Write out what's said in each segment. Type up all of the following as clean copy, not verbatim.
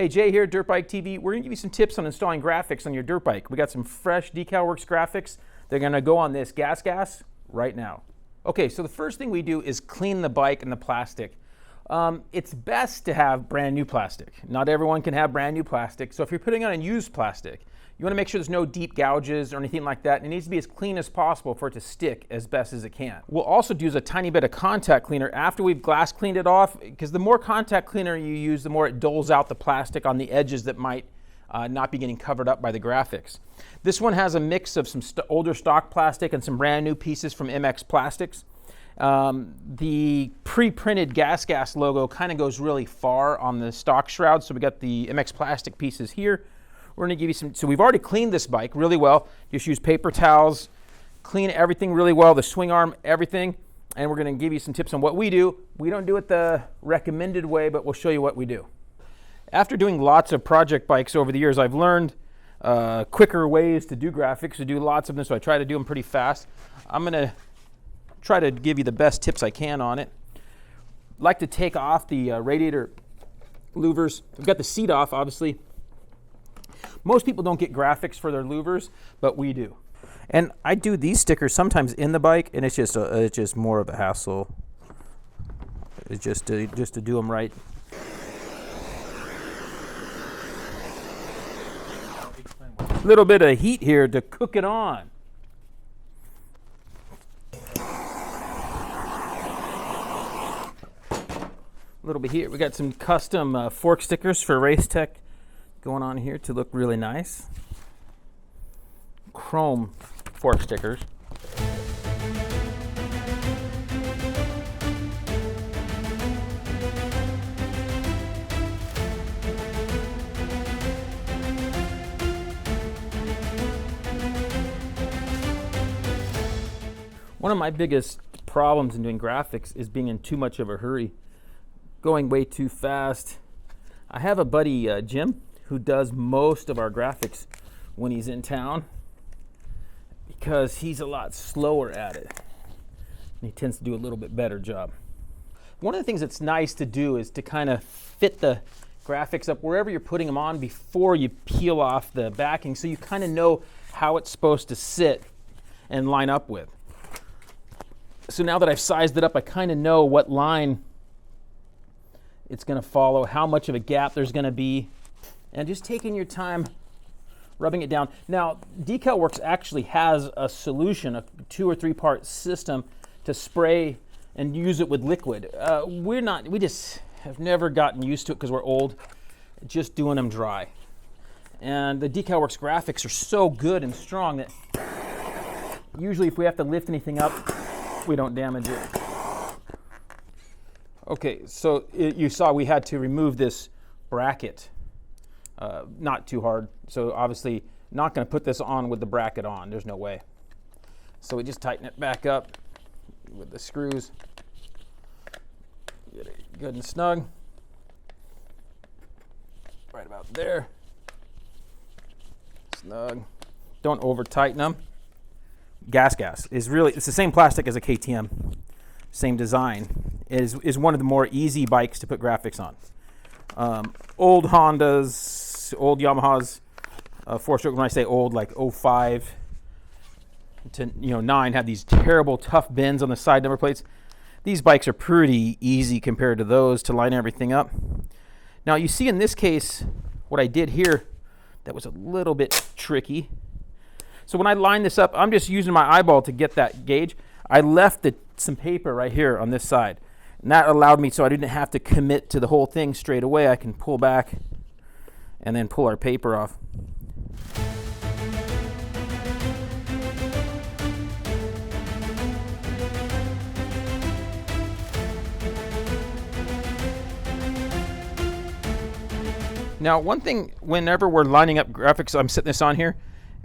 Hey, Jay here, Dirt Bike TV. We're going to give you some tips on installing graphics on your dirt bike. We got some fresh Decal Works graphics. They're going to go on this gas right now. Okay, so the first thing we do is clean the bike and the plastic. It's best to have brand new plastic. Not everyone can have brand new plastic, so if you're putting on a used plastic, you want to make sure there's no deep gouges or anything like that. It needs to be as clean as possible for it to stick as best as it can. We'll also use a tiny bit of contact cleaner after we've glass cleaned it off, because the more contact cleaner you use, the more it doles out the plastic on the edges that might not be getting covered up by the graphics. This one has a mix of some older stock plastic and some brand new pieces from MX Plastics. The pre-printed gas logo kind of goes really far on the stock shroud, so we got the MX Plastic pieces here. We're going to give you some, so we've already cleaned this bike really well. Just use paper towels, clean everything really well, the swing arm, everything, and we're going to give you some tips on what we do. We don't do it the recommended way, but we'll show you what we do. After doing lots of project bikes over the years, I've learned quicker ways to do graphics, to do lots of them, so I try to do them pretty fast. I'm going to try to give you the best tips I can on it. Like to take off the radiator louvers. We've got the seat off, obviously. Most people don't get graphics for their louvers, but we do. And I do these stickers sometimes in the bike, and it's just more of a hassle. It's just to do them right. A little bit of heat here to cook it on. A little bit here. We got some custom fork stickers for Race Tech going on here to look really nice. Chrome fork stickers. One of my biggest problems in doing graphics is being in too much of a hurry, going way too fast. I have a buddy, Jim, who does most of our graphics when he's in town because he's a lot slower at it. And he tends to do a little bit better job. One of the things that's nice to do is to kind of fit the graphics up wherever you're putting them on before you peel off the backing, so you kind of know how it's supposed to sit and line up with. So now that I've sized it up, I kind of know what line it's going to follow, how much of a gap there's going to be, and just taking your time rubbing it down. Now, Decal Works actually has a solution, a 2 or 3 part system to spray and use it with liquid. We just have never gotten used to it because we're old, just doing them dry. And the Decal Works graphics are so good and strong that usually if we have to lift anything up, we don't damage it. Okay, so you saw we had to remove this bracket. Not too hard, so obviously not going to put this on with the bracket on. There's no way. So we just tighten it back up with the screws. Get it good and snug. Right about there. Snug. Don't over tighten them. Gas is really, it's the same plastic as a KTM, same design. It is one of the more easy bikes to put graphics on. Old Hondas, old Yamahas, 4-stroke, when I say old, like 05 to 9, have these terrible tough bends on the side number plates. These bikes are pretty easy compared to those to line everything up. Now you see in this case, what I did here, that was a little bit tricky. So when I line this up, I'm just using my eyeball to get that gauge. I left some paper right here on this side. And that allowed me, so I didn't have to commit to the whole thing straight away. I can pull back and then pull our paper off. Now, one thing, whenever we're lining up graphics, I'm setting this on here,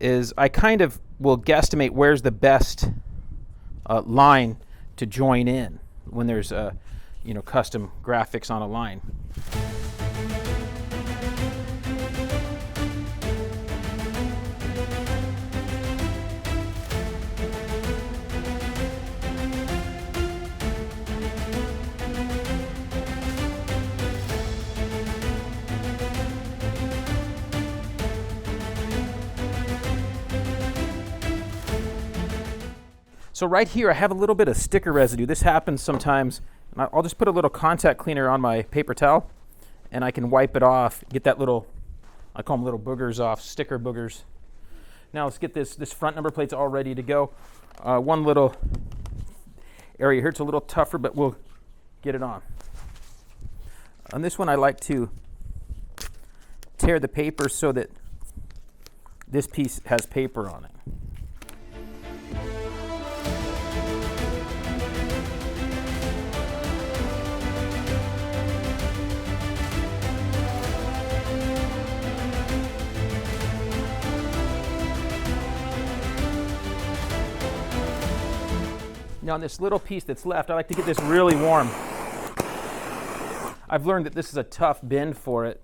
is I kind of will guesstimate where's the best line to join in when there's custom graphics on a line. So right here I have a little bit of sticker residue. This happens sometimes. I'll just put a little contact cleaner on my paper towel and I can wipe it off, get that little, I call them little boogers off, sticker boogers. Now let's get this front number plate's all ready to go. One little area here, it's a little tougher, but we'll get it on. On this one I like to tear the paper so that this piece has paper on it. Now on this little piece that's left, I like to get this really warm. I've learned that this is a tough bend for it,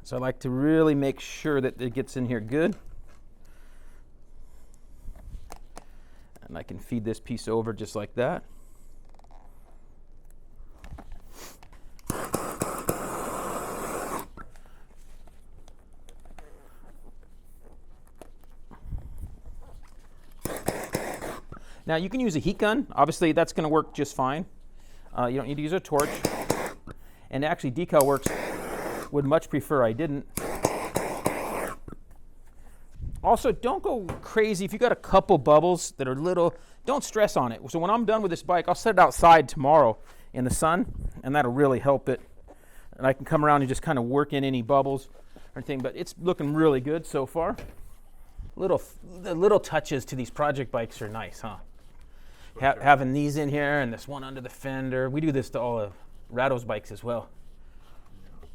so I like to really make sure that it gets in here good. And I can feed this piece over just like that. Now you can use a heat gun. Obviously that's going to work just fine. You don't need to use a torch. And actually Decal Works would much prefer I didn't. Also, don't go crazy. If you got a couple bubbles that are little, don't stress on it. So when I'm done with this bike, I'll set it outside tomorrow in the sun, and that'll really help it. And I can come around and just kind of work in any bubbles or anything, but it's looking really good so far. The little touches to these project bikes are nice, huh? Having these in here and this one under the fender. We do this to all of Rado's bikes as well.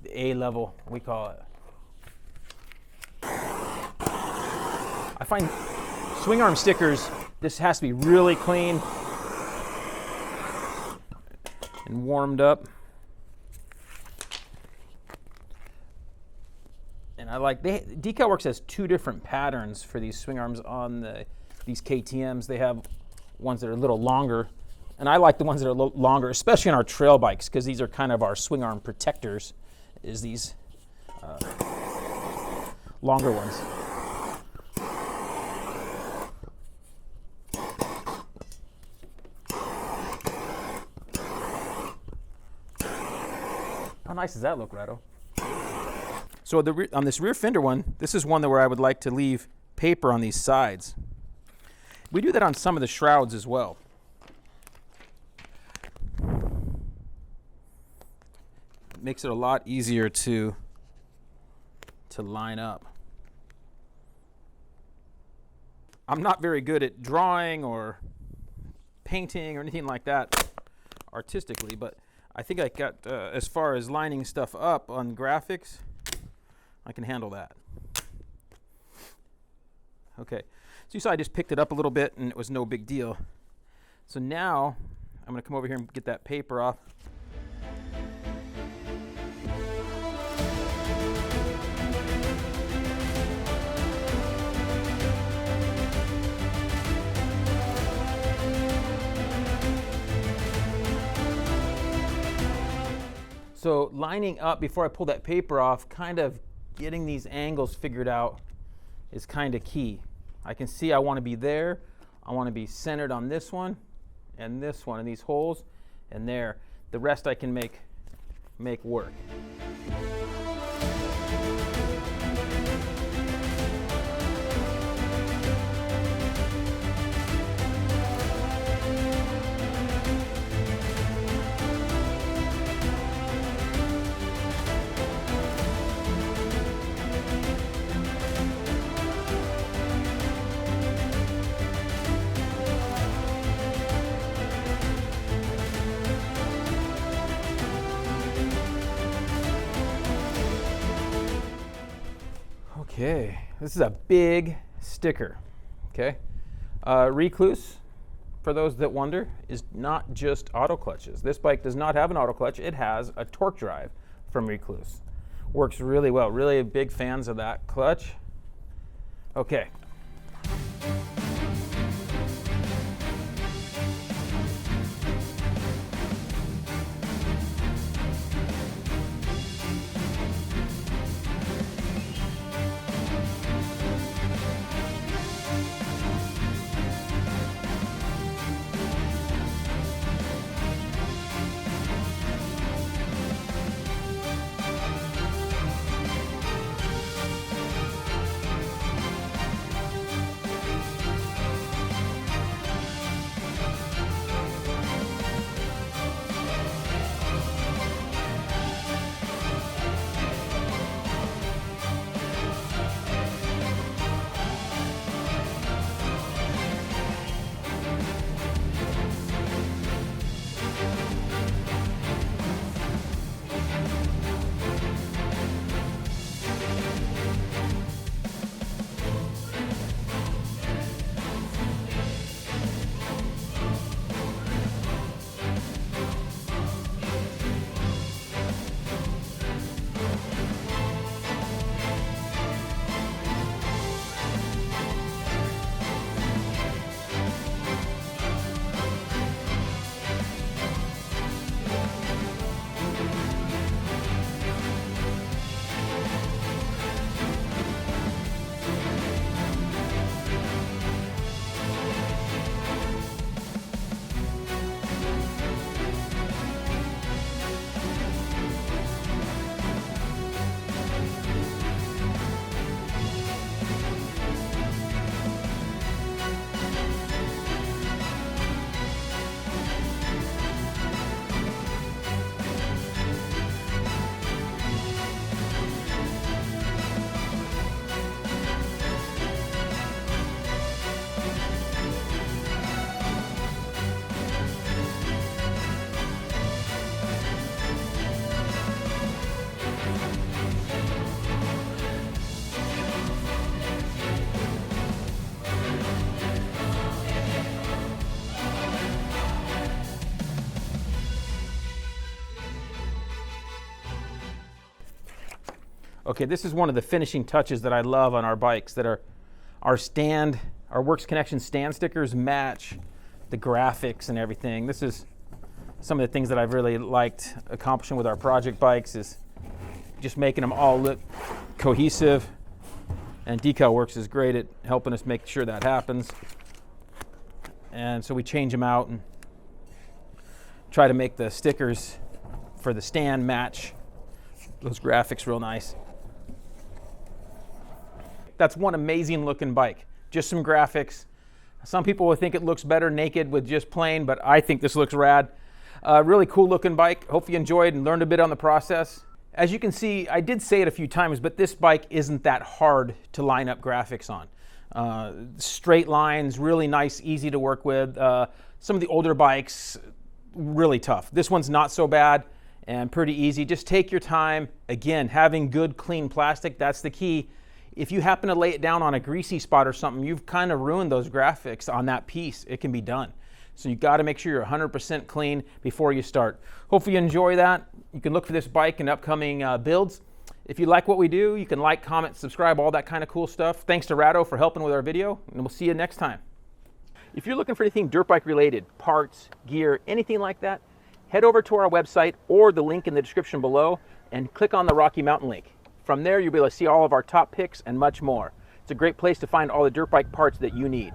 The A level, we call it. I find swing arm stickers, this has to be really clean and warmed up. And I like, Decal Works has two different patterns for these swing arms on these KTMs. They have ones that are a little longer, and I like the ones that are a little longer, especially on our trail bikes, because these are kind of our swing arm protectors, is these longer ones. How nice does that look, Rado? So on this rear fender one, this is one where I would like to leave paper on these sides. We do that on some of the shrouds as well. It makes it a lot easier to line up. I'm not very good at drawing or painting or anything like that artistically, but I think I got, as far as lining stuff up on graphics, I can handle that. Okay, so you saw I just picked it up a little bit and it was no big deal. So now I'm going to come over here and get that paper off. So lining up before I pull that paper off, kind of getting these angles figured out is kind of key. I can see I want to be there. I want to be centered on this one and these holes and there. The rest I can make work. Okay, this is a big sticker, okay? Recluse, for those that wonder, is not just auto clutches. This bike does not have an auto clutch. It has a torque drive from Recluse. Works really well. Really big fans of that clutch. Okay. Okay, this is one of the finishing touches that I love on our bikes, that our Works Connection stand stickers match the graphics and everything. This is some of the things that I've really liked accomplishing with our project bikes, is just making them all look cohesive. And Decal Works is great at helping us make sure that happens. And so we change them out and try to make the stickers for the stand match those graphics real nice. That's one amazing looking bike. Just some graphics. Some people will think it looks better naked with just plain, but I think this looks rad. Really cool looking bike. Hope you enjoyed and learned a bit on the process. As you can see, I did say it a few times, but this bike isn't that hard to line up graphics on. Straight lines, really nice, easy to work with. Some of the older bikes, really tough. This one's not so bad and pretty easy. Just take your time. Again, having good, clean plastic, that's the key. If you happen to lay it down on a greasy spot or something, you've kind of ruined those graphics on that piece. It can be done. So you got to make sure you're 100% clean before you start. Hopefully you enjoy that. You can look for this bike in upcoming builds. If you like what we do, you can like, comment, subscribe, all that kind of cool stuff. Thanks to Rado for helping with our video, and we'll see you next time. If you're looking for anything dirt bike related, parts, gear, anything like that, head over to our website or the link in the description below and click on the Rocky Mountain link. From there, you'll be able to see all of our top picks and much more. It's a great place to find all the dirt bike parts that you need.